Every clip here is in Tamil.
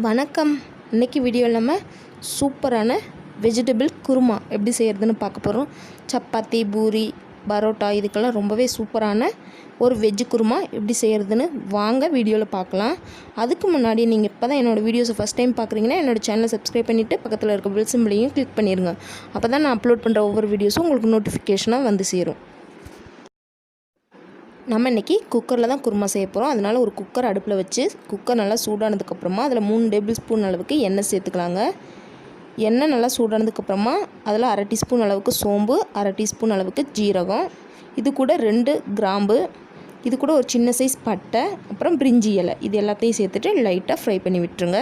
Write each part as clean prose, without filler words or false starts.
வணக்கம். இன்றைக்கி வீடியோவில் நம்ம சூப்பரான வெஜிடபிள் குருமா எப்படி செய்கிறதுன்னு பார்க்க போகிறோம். சப்பாத்தி, பூரி, பரோட்டா இதுக்கெல்லாம் ரொம்பவே சூப்பரான ஒரு வெஜ்ஜு குருமா எப்படி செய்கிறதுன்னு வாங்க வீடியோவில் பார்க்கலாம். அதுக்கு முன்னாடி நீங்கள் இப்போ தான் என்னோடய வீடியோஸை ஃபஸ்ட் டைம் பார்க்குறீங்கன்னா என்னோடய சேனலை சப்ஸ்கிரைப் பண்ணிவிட்டு பக்கத்தில் இருக்க பெல் சிம்பிளையும் கிளிக் பண்ணிடுங்க. அப்போ தான் நான் அப்லோட் பண்ணுற ஒவ்வொரு வீடியோஸும் உங்களுக்கு நோட்டிஃபிகேஷனாக வந்து சேரும். நம்ம இன்றைக்கி குக்கரில் தான் குருமா செய்ய போகிறோம். அதனால் ஒரு குக்கர் அடுப்பில் வச்சு குக்கர் நல்லா சூடானதுக்கப்புறமா அதில் 3 டேபிள் ஸ்பூன் அளவுக்கு எண்ணெய் சேர்த்துக்கலாங்க. எண்ணெய் நல்லா சூடானதுக்கப்புறமா அதில் 1/2 டீஸ்பூன் அளவுக்கு சோம்பு, 1/2 டீஸ்பூன் அளவுக்கு ஜீரகம், இது கூட 2 கிராம்பு, இது கூட ஒரு சின்ன சைஸ் பட்டை, அப்புறம் பிரிஞ்சி இலை, இது எல்லாத்தையும் சேர்த்துட்டு லைட்டாக ஃப்ரை பண்ணி விட்டுருங்க.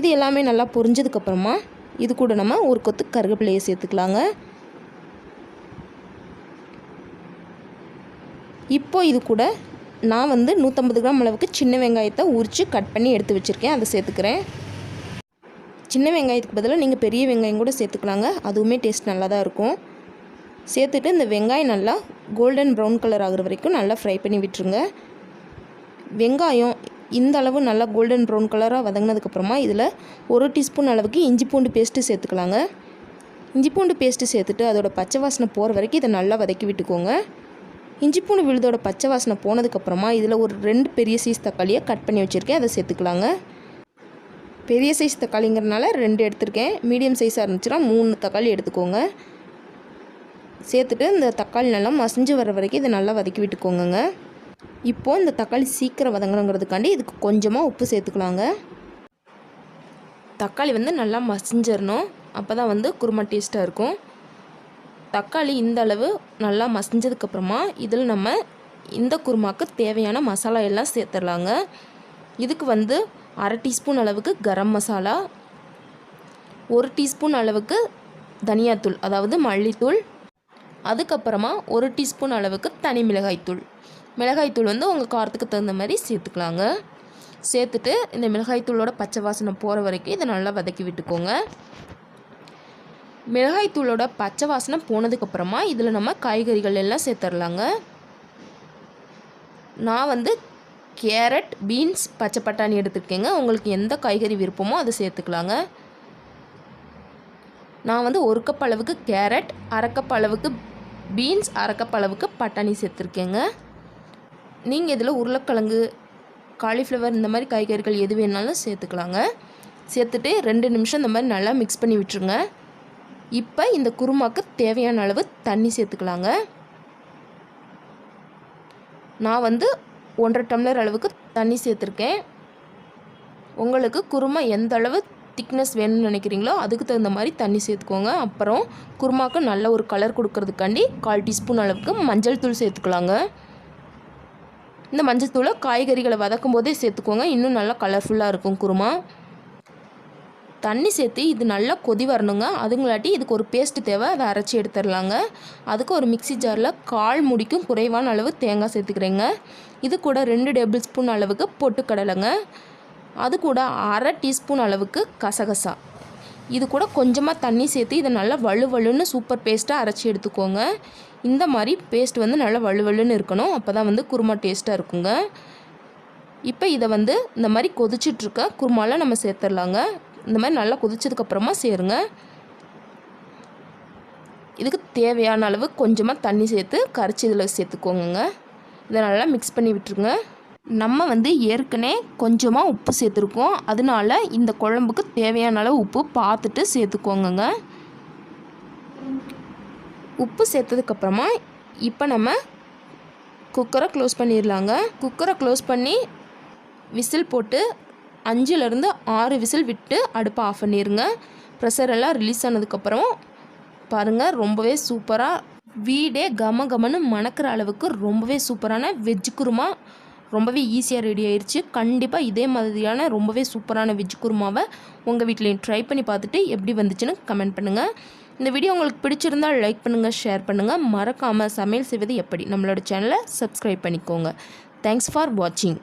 இது எல்லாமே நல்லா பொரிஞ்சதுக்கப்புறமா இது கூட நம்ம ஒரு கொத்து கருவேப்பிலையை சேர்த்துக்கலாங்க. இப்போ இது கூட நான் 150 கிராம் அளவுக்கு சின்ன வெங்காயத்தை உரித்து கட் பண்ணி எடுத்து வச்சுருக்கேன், அதை சேர்த்துக்கிறேன். சின்ன வெங்காயத்துக்கு பதிலாக நீங்கள் பெரிய வெங்காயம் கூட சேர்த்துக்கலாங்க, அதுவுமே டேஸ்ட் நல்லா தான் இருக்கும். சேர்த்துட்டு இந்த வெங்காயம் நல்லா கோல்டன் ப்ரௌன் கலர் ஆகிற வரைக்கும் நல்லா ஃப்ரை பண்ணி விட்டுருங்க. வெங்காயம் இந்த அளவு நல்லா கோல்டன் ப்ரௌன் கலராக வதங்கினதுக்கப்புறமா இதில் 1 டீஸ்பூன் அளவுக்கு இஞ்சி பூண்டு பேஸ்ட்டு சேர்த்துக்கலாங்க. இஞ்சி பூண்டு பேஸ்ட்டு சேர்த்துட்டு அதோட பச்சை வாசனை போகிற வரைக்கும் இதை நல்லா வதக்கி விட்டுக்கோங்க. இஞ்சி பூண்டு விழுதோட பச்சை வாசனை போனதுக்கப்புறமா இதில் ஒரு 2 பெரிய சைஸ் தக்காளியை கட் பண்ணி வச்சுருக்கேன், அதை சேர்த்துக்கலாங்க. பெரிய சைஸ் தக்காளிங்கிறனால 2 எடுத்துருக்கேன். மீடியம் சைஸாக இருந்துச்சுன்னா 3 தக்காளி எடுத்துக்கோங்க. சேர்த்துட்டு இந்த தக்காளி நல்லா மசிஞ்சு வர வரைக்கும் இதை நல்லா வதக்கி விட்டுக்கோங்க. இப்போது இந்த தக்காளி சீக்கிரம் வதங்கணுங்கிறதுக்காண்டி இதுக்கு கொஞ்சமாக உப்பு சேர்த்துக்கலாங்க. தக்காளி நல்லா மசிஞ்சிடணும், அப்போ தான் குருமா டேஸ்ட்டாக இருக்கும். தக்காளி இந்த அளவு நல்லா மசிஞ்சதுக்கப்புறமா இதில் நம்ம இந்த குருமாவுக்கு தேவையான மசாலா எல்லாம் சேர்த்துடலாங்க. இதுக்கு 1/2 டீஸ்பூன் அளவுக்கு கரம் மசாலா, 1 டீஸ்பூன் அளவுக்கு தனியாத்தூள் அதாவது மல்லித்தூள், அதுக்கப்புறமா 1 டீஸ்பூன் அளவுக்கு தனி மிளகாய்த்தூள். மிளகாய்த்தூள் உங்கள் காரத்துக்கு தகுந்த மாதிரி சேர்த்துக்கலாங்க. சேர்த்துட்டு இந்த மிளகாய்த்தூளோட பச்சை வாசனை போகிற வரைக்கும் இதை நல்லா வதக்கி விட்டுக்கோங்க. மிளகாய்த்தூளோட பச்சை வாசனை போனதுக்கப்புறமா இதில் நம்ம காய்கறிகள் எல்லாம் சேர்த்துடலாங்க. நான் கேரட், பீன்ஸ், பச்சை பட்டாணி எடுத்துருக்கேங்க. உங்களுக்கு எந்த காய்கறி விருப்பமோ அதை சேர்த்துக்கலாங்க. நான் 1 கப் அளவுக்கு கேரட், 1/2 கப் அளவுக்கு பீன்ஸ், 1/2 கப் அளவுக்கு பட்டாணி சேர்த்துருக்கேங்க. நீங்கள் இதில் உருளைக்கிழங்கு, காலிஃப்ளவர் இந்த மாதிரி காய்கறிகள் எது வேணாலும் சேர்த்துக்கலாங்க. சேர்த்துட்டு 2 நிமிஷம் இந்த மாதிரி நல்லா மிக்ஸ் பண்ணி விட்டுருங்க. இப்போ இந்த குருமாவுக்கு தேவையான அளவு தண்ணி சேர்த்துக்கலாங்க. நான் 1.5 டம்ளர் அளவுக்கு தண்ணி சேர்த்துருக்கேன். உங்களுக்கு குருமா எந்த அளவு திக்னஸ் வேணும்னு நினைக்கிறீங்களோ அதுக்கு தகுந்த மாதிரி தண்ணி சேர்த்துக்கோங்க. அப்புறம் குருமாவுக்கு நல்ல ஒரு கலர் கொடுக்கறதுக்காண்டி 1/4 டீஸ்பூன் அளவுக்கு மஞ்சள் தூள் சேர்த்துக்கலாங்க. இந்த மஞ்சள் தூளை காய்கறிகளை வதக்கும் போதே சேர்த்துக்கோங்க, இன்னும் நல்லா கலர்ஃபுல்லாக இருக்கும் குருமா. தண்ணி சேர்த்து இது நல்லா கொதி வரணுங்க. அதுங்களாட்டி இதுக்கு ஒரு பேஸ்ட்டு தேவை, அதை அரைச்சி எடுத்துடலாங்க. அதுக்கு ஒரு மிக்சி ஜாரில் 1/4 மூடிக்கும் குறைவான அளவு தேங்காய் சேர்த்துக்கிறேங்க. இது கூட 2 டேபிள் ஸ்பூன் அளவுக்கு பொட்டுக்கடலைங்க. அது கூட 1/2 டீஸ்பூன் அளவுக்கு கசகசா. இது கூட கொஞ்சமாக தண்ணி சேர்த்து இதை நல்லா வலுவலுன்னு சூப்பர் பேஸ்ட்டாக அரைச்சி எடுத்துக்கோங்க. இந்த மாதிரி பேஸ்ட் நல்லா வலுவலுன்னு இருக்கணும், அப்போ தான் குருமா டேஸ்ட்டாக இருக்குங்க. இப்போ இதை இந்த மாதிரி கொதிச்சிட்ருக்க குருமாவில் நம்ம சேர்த்துடலாங்க. இந்த மாதிரி நல்லா கொதிச்சதுக்கப்புறமா சேருங்க. இதுக்கு தேவையான அளவு கொஞ்சமாக தண்ணி சேர்த்து கரைச்சி இதில் சேர்த்துக்கோங்க. இதை நல்லா மிக்ஸ் பண்ணி விட்டுருங்க. நம்ம ஏற்கனவே கொஞ்சமாக உப்பு சேர்த்துருக்கோம், அதனால இந்த குழம்புக்கு தேவையான அளவு உப்பு பார்த்துட்டு சேர்த்துக்கோங்க. உப்பு சேர்த்ததுக்கப்புறமா இப்போ நம்ம குக்கரை க்ளோஸ் பண்ணிடலாங்க. குக்கரை க்ளோஸ் பண்ணி விசில் போட்டு 5லேருந்து 6 விசில் விட்டு அடுப்பை ஆஃப் பண்ணிடுங்க. ப்ரெஷர் எல்லாம் ரிலீஸ் ஆனதுக்கப்புறம் பாருங்கள், ரொம்பவே சூப்பராக வீடே கம கமன்னு மணக்கிற அளவுக்கு ரொம்பவே சூப்பரான வெஜ் குருமா ரொம்பவே ஈஸியாக ரெடி ஆயிடுச்சு. கண்டிப்பாக இதே மாதிரியான ரொம்பவே சூப்பரான வெஜ் குருமாவை உங்கள் வீட்லேயும் ட்ரை பண்ணி பார்த்துட்டு எப்படி வந்துச்சுன்னு கமெண்ட் பண்ணுங்கள். இந்த வீடியோ உங்களுக்கு பிடிச்சிருந்தால் லைக் பண்ணுங்கள், ஷேர் பண்ணுங்கள். மறக்காமல் சமையல் செய்வது எப்படி நம்மளோட சேனலை சப்ஸ்கிரைப் பண்ணிக்கோங்க. தேங்க்ஸ் ஃபார் வாட்சிங்.